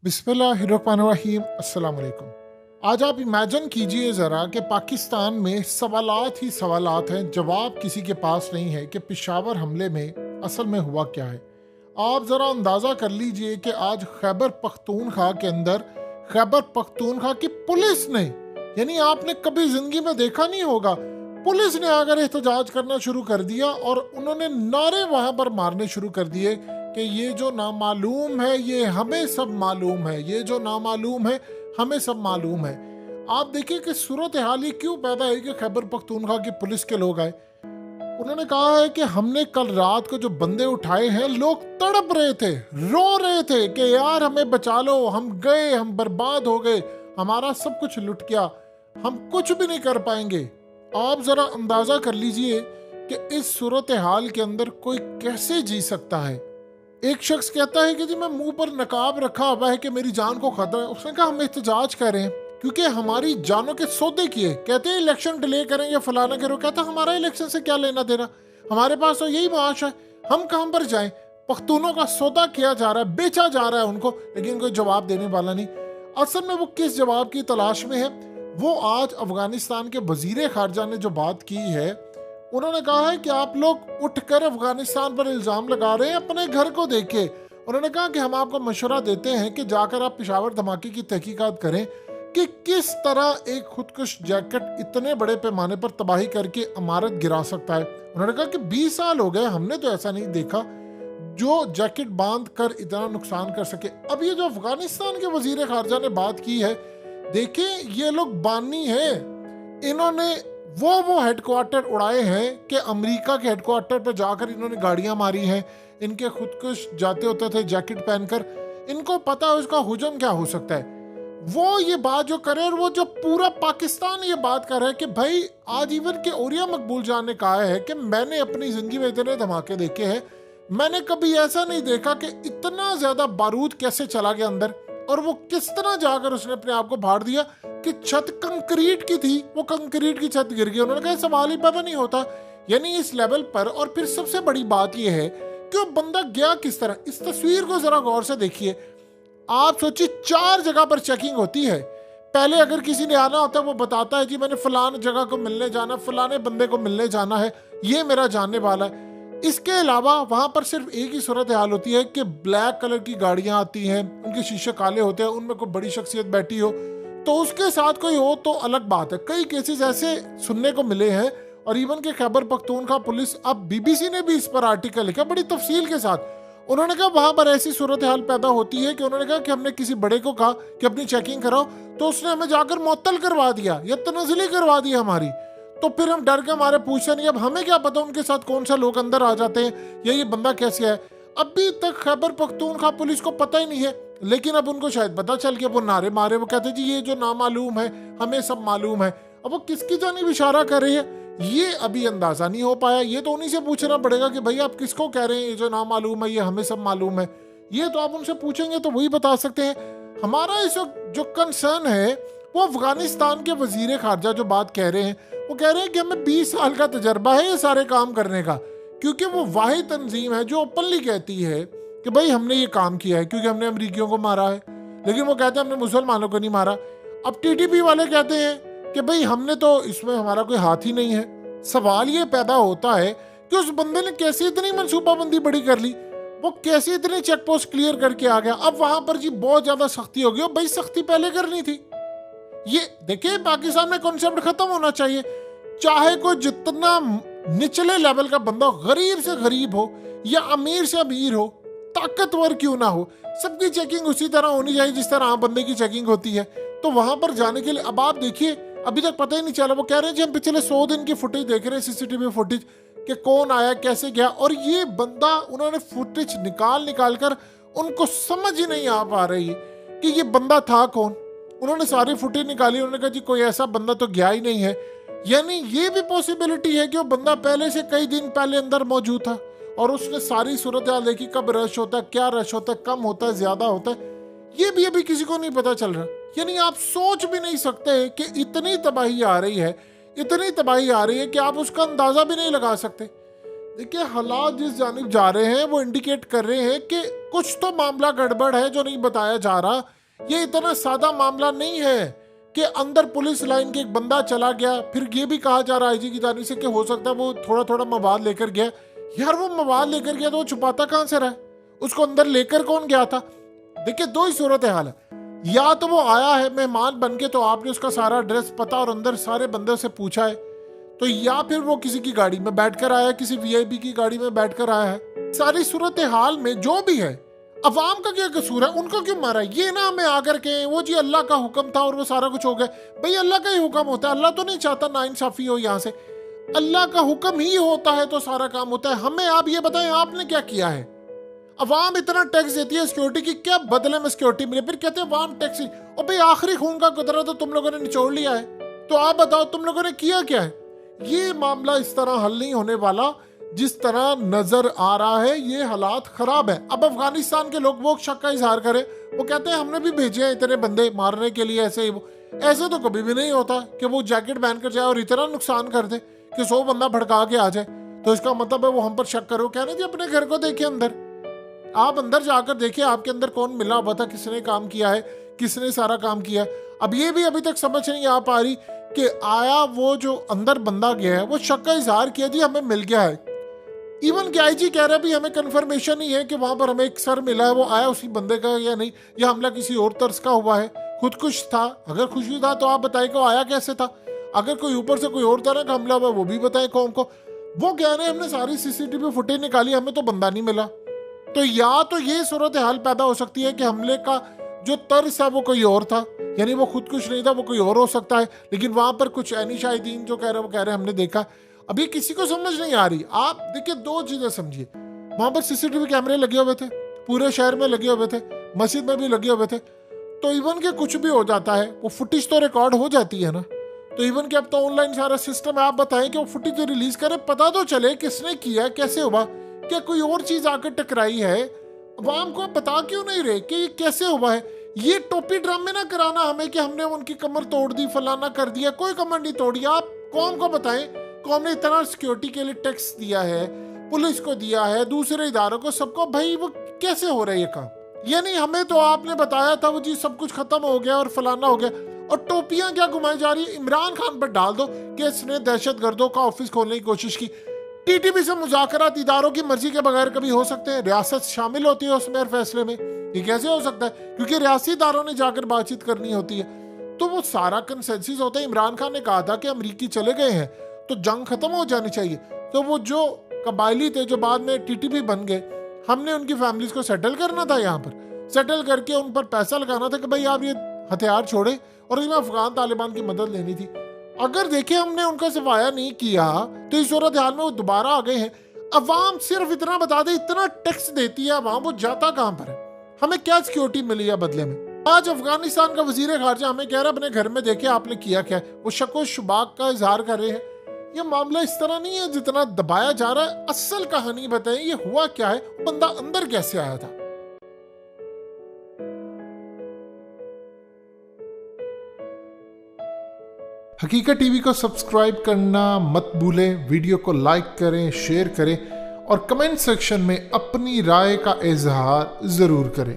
बिस्मिल्लाहिर्रहमानिर्रहीम। अस्सलाम वालेकुम। आज आप इमेजिन कीजिए ज़रा कि पाकिस्तान में सवालात ही सवालात हैं, जवाब किसी के पास नहीं है कि पेशावर हमले में असल में हुआ क्या है। आप ज़रा अंदाज़ा कर लीजिए कि आज खैबर पख्तूनख्वा के अंदर खैबर पख्तूनख्वा की पुलिस ने, यानी आपने कभी ज़िंदगी में देखा नहीं होगा, पुलिस ने आकर एहतजाज करना शुरू कर दिया और उन्होंने नारे वहाँ पर मारने शुरू कर दिए कि ये जो नामालूम है ये हमें सब मालूम है, ये जो नामालूम है हमें सब मालूम है। आप देखिए कि सूरत हाल ही क्यों पैदा है कि खैबर पख्तूनख्वा की पुलिस के लोग आए। उन्होंने कहा है कि हमने कल रात को जो बंदे उठाए हैं, लोग तड़प रहे थे, रो रहे थे कि यार हमें बचा लो, हम गए, हम बर्बाद हो गए, हमारा सब कुछ लुट गया, हम कुछ भी नहीं कर पाएंगे। आप जरा अंदाजा कर लीजिए कि इस सूरत हाल के अंदर कोई कैसे जी सकता है। एक शख्स कहता है कि जी मैं मुंह पर नकाब रखा हुआ है कि मेरी जान को खतरा है। उसने कहा हम एहतजाज कर रहे हैं क्योंकि हमारी जानों के सौदे किए। कहते हैं इलेक्शन डिले करेंगे, फलाना करो। कहता हमारा इलेक्शन से क्या लेना देना, हमारे पास तो यही माश है, हम कहां पर जाएं। पख्तूनों का सौदा किया जा रहा है, बेचा जा रहा है उनको, लेकिन कोई जवाब देने वाला नहीं। असल में वो किस जवाब की तलाश में है। वो आज अफगानिस्तान के वजीर खारजा ने जो बात की है, उन्होंने कहा है कि आप लोग उठकर अफगानिस्तान पर इल्ज़ाम लगा रहे हैं, अपने घर को देखे। उन्होंने कहा कि हम आपको मशवरा देते हैं कि जाकर आप पेशावर धमाके की तहकीकात करें कि किस तरह एक खुदकुश जैकेट इतने बड़े पैमाने पर तबाही करके इमारत गिरा सकता है। उन्होंने कहा कि 20 साल हो गए, हमने तो ऐसा नहीं देखा जो जैकेट बांध कर इतना नुकसान कर सके। अब ये जो अफगानिस्तान के वजीर खारजा ने बात की है, देखें ये लोग बानी है, इन्होंने वो हेडक्वार्टर उड़ाए हैं कि अमेरिका के हेडक्वार्टर पर जाकर इन्होंने गाड़ियां मारी हैं। इनके खुदकुश जाते होते थे जैकेट पहनकर, इनको पता है उसका हुजम क्या हो सकता है। वो ये बात जो करे, और वो जो पूरा पाकिस्तान ये बात कर रहा है कि भाई आज इवन के ओरिया मकबूल जान ने कहा है कि मैंने अपनी जिंदगी में इतने धमाके देखे हैं, मैंने कभी ऐसा नहीं देखा कि इतना ज्यादा बारूद कैसे चला गया अंदर, और वो किस तरह जाकर उसने अपने आप को फाड़ दिया कि छत कंक्रीट की थी, वो कंक्रीट की छत गिर गई। उन्होंने कहा सवाल ही पैदा नहीं होता, यानी इस लेवल पर। और फिर सबसे बड़ी बात यह है कि वो बंदा गया किस तरह। इस तस्वीर को जरा गौर से देखिए। आप सोचिए 4 जगह पर चेकिंग होती है। पहले अगर किसी ने आना होता है, वो बताता है जी मैंने फलान जगह को मिलने जाना, फलाने बंदे को मिलने जाना है, ये मेरा जानने वाला है। इसके अलावा वहां पर सिर्फ एक ही सूरत हाल होती है कि ब्लैक कलर की गाड़ियां आती हैं, उनके शीशे काले होते हैं, उनमें कोई बड़ी शख्सियत बैठी हो, तो उसके साथ कोई हो तो अलग बात है। कई केसेस ऐसे सुनने को मिले हैं, और इवन के खैबर पख्तूनख्वा पुलिस, अब बीबीसी ने भी इस पर आर्टिकल लिखा बड़ी तफसील के साथ। उन्होंने कहा वहां पर ऐसी सूरत हाल पैदा होती है कि उन्होंने कहा कि हमने किसी बड़े को कहा कि अपनी चेकिंग कराओ, तो उसने हमें जाकर मुअत्तल करवा दिया या तनज़ली करवा दी हमारी। तो फिर हम डर के हमारे पूछते नहीं, अब हमें क्या पता उनके साथ कौन सा लोग अंदर आ जाते हैं या ये बंदा कैसे है। अभी तक खैबर पख्तूनख्वा पुलिस को पता ही नहीं है, लेकिन अब उनको शायद पता चल गया। वो नारे मारे, वो कहते जी ये जो नामालूम है हमें सब मालूम है। अब वो किसकी जानिब इशारा कर रही है ये अभी अंदाजा नहीं हो पाया। ये तो उन्हीं से पूछना पड़ेगा कि भाई आप किसको कह रहे हैं ये जो नामालूम है ये हमें सब मालूम है। ये तो आप उनसे पूछेंगे तो वही बता सकते हैं। हमारा इस वक्त जो कंसर्न है वो अफगानिस्तान के वजीर खारजा जो बात कह रहे हैं, वो कह रहे हैं कि हमें 20 साल का तजर्बा है ये सारे काम करने का, क्योंकि वो वाहिद तंजीम है जो ओपनली कहती है कि भाई हमने ये काम किया है क्योंकि हमने अमरीकियों को मारा है, लेकिन वो कहते हैं हमने मुसलमानों को नहीं मारा। अब टीटीपी वाले कहते हैं कि भाई हमने तो इसमें हमारा कोई हाथ ही नहीं है। सवाल ये पैदा होता है कि उस बंदे ने कैसे इतनी मनसूबाबंदी बड़ी कर ली, वो कैसे इतने चेक पोस्ट क्लियर करके आ गया। अब वहां पर जी बहुत ज्यादा सख्ती हो गई, और भाई सख्ती पहले करनी थी। ये देखिए पाकिस्तान में कॉन्सेप्ट खत्म होना चाहिए। चाहे कोई जितना निचले लेवल का बंदा, गरीब से गरीब हो या अमीर से अमीर हो, ताकतवर क्यों ना हो, सबकी चेकिंग उसी तरह होनी चाहिए जिस तरह आम बंदे की चेकिंग होती है। तो वहां पर जाने के लिए अब आप देखिए अभी तक पता ही नहीं चला। वो कह रहे हैं जी हम पिछले 100 दिन की फुटेज देख रहे हैं, सीसीटीवी फुटेज, कि कौन आया कैसे गया। और ये बंदा, उन्होंने फुटेज निकाल कर उनको समझ ही नहीं आ पा रही कि ये बंदा था कौन। उन्होंने सारी फुटेज निकाली, उन्होंने कहा जी कोई ऐसा बंदा तो गया ही नहीं है। यानी ये भी पॉसिबिलिटी है कि वो बंदा पहले से कई दिन पहले अंदर मौजूद था और उसने सारी सूरत हाल देखी, कब रश होता है, क्या रश होता है, कम होता है, ज्यादा होता है, ये भी अभी किसी को नहीं पता चल रहा। यानी आप सोच भी नहीं सकते कि इतनी तबाही आ रही है, इतनी तबाही आ रही है कि आप उसका अंदाजा भी नहीं लगा सकते। देखिए, हालात जिस जानिब जा रहे हैं वो इंडिकेट कर रहे हैं कि कुछ तो मामला गड़बड़ है जो नहीं बताया जा रहा। ये इतना सादा मामला नहीं है कि अंदर पुलिस लाइन के एक बंदा चला गया, फिर ये भी कहा जा रहा है आईजी की जानिब से कि हो सकता है वो थोड़ा थोड़ा मवाद लेकर गया। यार वो मवाद लेकर गया तो वो छुपाता कहां से रहा? उसको अंदर लेकर कौन गया था? देखिए, दो ही सूरत हाल है। या तो वो आया है मेहमान बन के, तो आपने उसका सारा एड्रेस पता और अंदर सारे बंदे से पूछा है, तो या फिर वो किसी की गाड़ी में बैठकर आया है, किसी वीआईपी की गाड़ी में बैठकर आया है। सारी सूरत हाल में जो भी है, अवाम का क्या कसूर है? उनको क्यों मारा? ये ना हमें आकर के वो जी अल्लाह का हुक्म था और वो सारा कुछ हो गया। भाई अल्लाह का ही हुक्म होता है, अल्लाह तो नहीं चाहता नाइंसाफी हो। यहाँ से अल्लाह का हुक्म ही होता है तो सारा काम होता है। हमें आप ये बताएं, आपने क्या किया है? अवाम इतना टैक्स देती है सिक्योरिटी की, क्या बदले में सिक्योरिटी मिले? फिर कहते हैं अवाम टैक्स। और भाई आखिरी खून का कतरा तो तुम लोगों ने निचोड़ लिया है, तो आप बताओ तुम लोगों ने किया क्या है? ये मामला इस तरह हल नहीं होने वाला जिस तरह नजर आ रहा है। ये हालात खराब है। अब अफगानिस्तान के लोग वो शक का इजहार करें, वो कहते हैं हमने भी भेजे हैं इतने बंदे मारने के लिए। ऐसे तो कभी भी नहीं होता कि वो जैकेट पहन कर जाए और इतना नुकसान कर दे कि 100 बंदा भड़का के आ जाए। तो इसका मतलब है वो हम पर शक करो। कह रहे जी अपने घर को देखिए, अंदर आप अंदर जाकर देखिए आपके अंदर कौन मिला हुआ था, किसने काम किया है, किसने सारा काम किया है। अब ये भी अभी तक समझ नहीं आ पा रही कि आया वो जो अंदर बंदा गया है वो शक का इजहार किया जी हमें मिल गया है। इवन के आईजी कह रहा है भी हमें कंफर्मेशन ही है कि वहां पर हमें एक सर मिला है, वो आया उसी बंदे का या नहीं, या हमला किसी और तर्ज का हुआ है, खुदकुश था। अगर खुशी था तो आप बताएं कि वो आया कैसे था। अगर कोई ऊपर से कोई और तरह का हमला हुआ वो भी बताएं कौन को। वो कह रहे हैं हमने सारी सीसीटीवी फुटेज निकाली, हमें तो बंदा नहीं मिला। तो या तो ये सूरत हाल पैदा हो सकती है कि हमले का जो तर्ज था वो कोई और था, यानी वो खुदकुश नहीं था, वो कोई और हो सकता है। लेकिन वहां पर कुछ ऐनी शाहिदीन जो कह रहे हैं वो कह रहे हैं हमने देखा। अभी किसी को समझ नहीं आ रही। आप देखिए, दो चीजें समझिए, वहां पर सीसीटीवी कैमरे लगे हुए थे, पूरे शहर में लगे हुए थे, मस्जिद में भी लगे हुए थे। तो इवन के कुछ भी हो जाता है वो फुटेज तो रिकॉर्ड हो जाती है ना। तो इवन के अब तो ऑनलाइन सारा सिस्टम है। आप बताएं कि वो फुटेज रिलीज करें, पता तो चले किसने किया, कैसे हुआ, क्या कोई और चीज आकर टकराई है। अवाम को बता क्यों नहीं रहे कि ये कैसे हुआ है? ये टोपी ड्रामे ना कराना हमें कि हमने उनकी कमर तोड़ दी, फलाना कर दिया। कोई कमर नहीं तोड़ी। आप कौम को बताएं, कौम ने इतना सिक्योरिटी के लिए टैक्स दिया है, पुलिस को दिया है, दूसरे इदारों को, सबको। भाई वो कैसे हो रहा है ये काम? यानी हमें तो आपने बताया था वो जी सब कुछ खत्म हो गया और फलाना हो गया, और टोपियां क्या घुमाई जा रही है? इमरान खान पर डाल दो कि इसने दहशतगर्दों का ऑफिस खोलने की कोशिश की। टीटीपी से मुज़ाकरात इदारों की मर्जी के बगैर कभी हो सकते हैं? रियासत शामिल होती है उसमें और फैसले में? ये कैसे हो सकता है? क्योंकि रियासी इदारों ने जाकर बातचीत करनी होती है। तो वो सारा कंसेंसस होता है। इमरान खान ने कहा था कि अमरीकी चले गए हैं तो जंग खत्म हो जानी चाहिए। तो वो जो कबायली थे जो बाद में टीटीपी बन गए, हमने उनकी फैमिलीज को सेटल करना था, यहाँ पर सेटल करके उन पर पैसा लगाना था कि भाई आप ये हथियार छोड़े, और इसमें अफगान तालिबान की मदद लेनी थी। अगर देखे हमने उनका सफाया नहीं किया तो इस सूरत हाल में वो दोबारा आ गए हैं। अवाम सिर्फ इतना बता दे, इतना टैक्स देती है अवाम, वो जाता कहां पर है? हमें क्या सिक्योरिटी मिली है बदले में? आज अफगानिस्तान का वजीर खारजा हमें कह रहा है अपने घर में देखे आपने किया क्या। वो शक व शुबाक का इजहार कर रहे हैं। ये मामला इस तरह नहीं है जितना दबाया जा रहा है। असल कहानी बताएं, ये हुआ क्या है? बंदा अंदर कैसे आया था? हकीकत टीवी को सब्सक्राइब करना मत भूलें। वीडियो को लाइक करें, शेयर करें और कमेंट सेक्शन में अपनी राय का इजहार जरूर करें।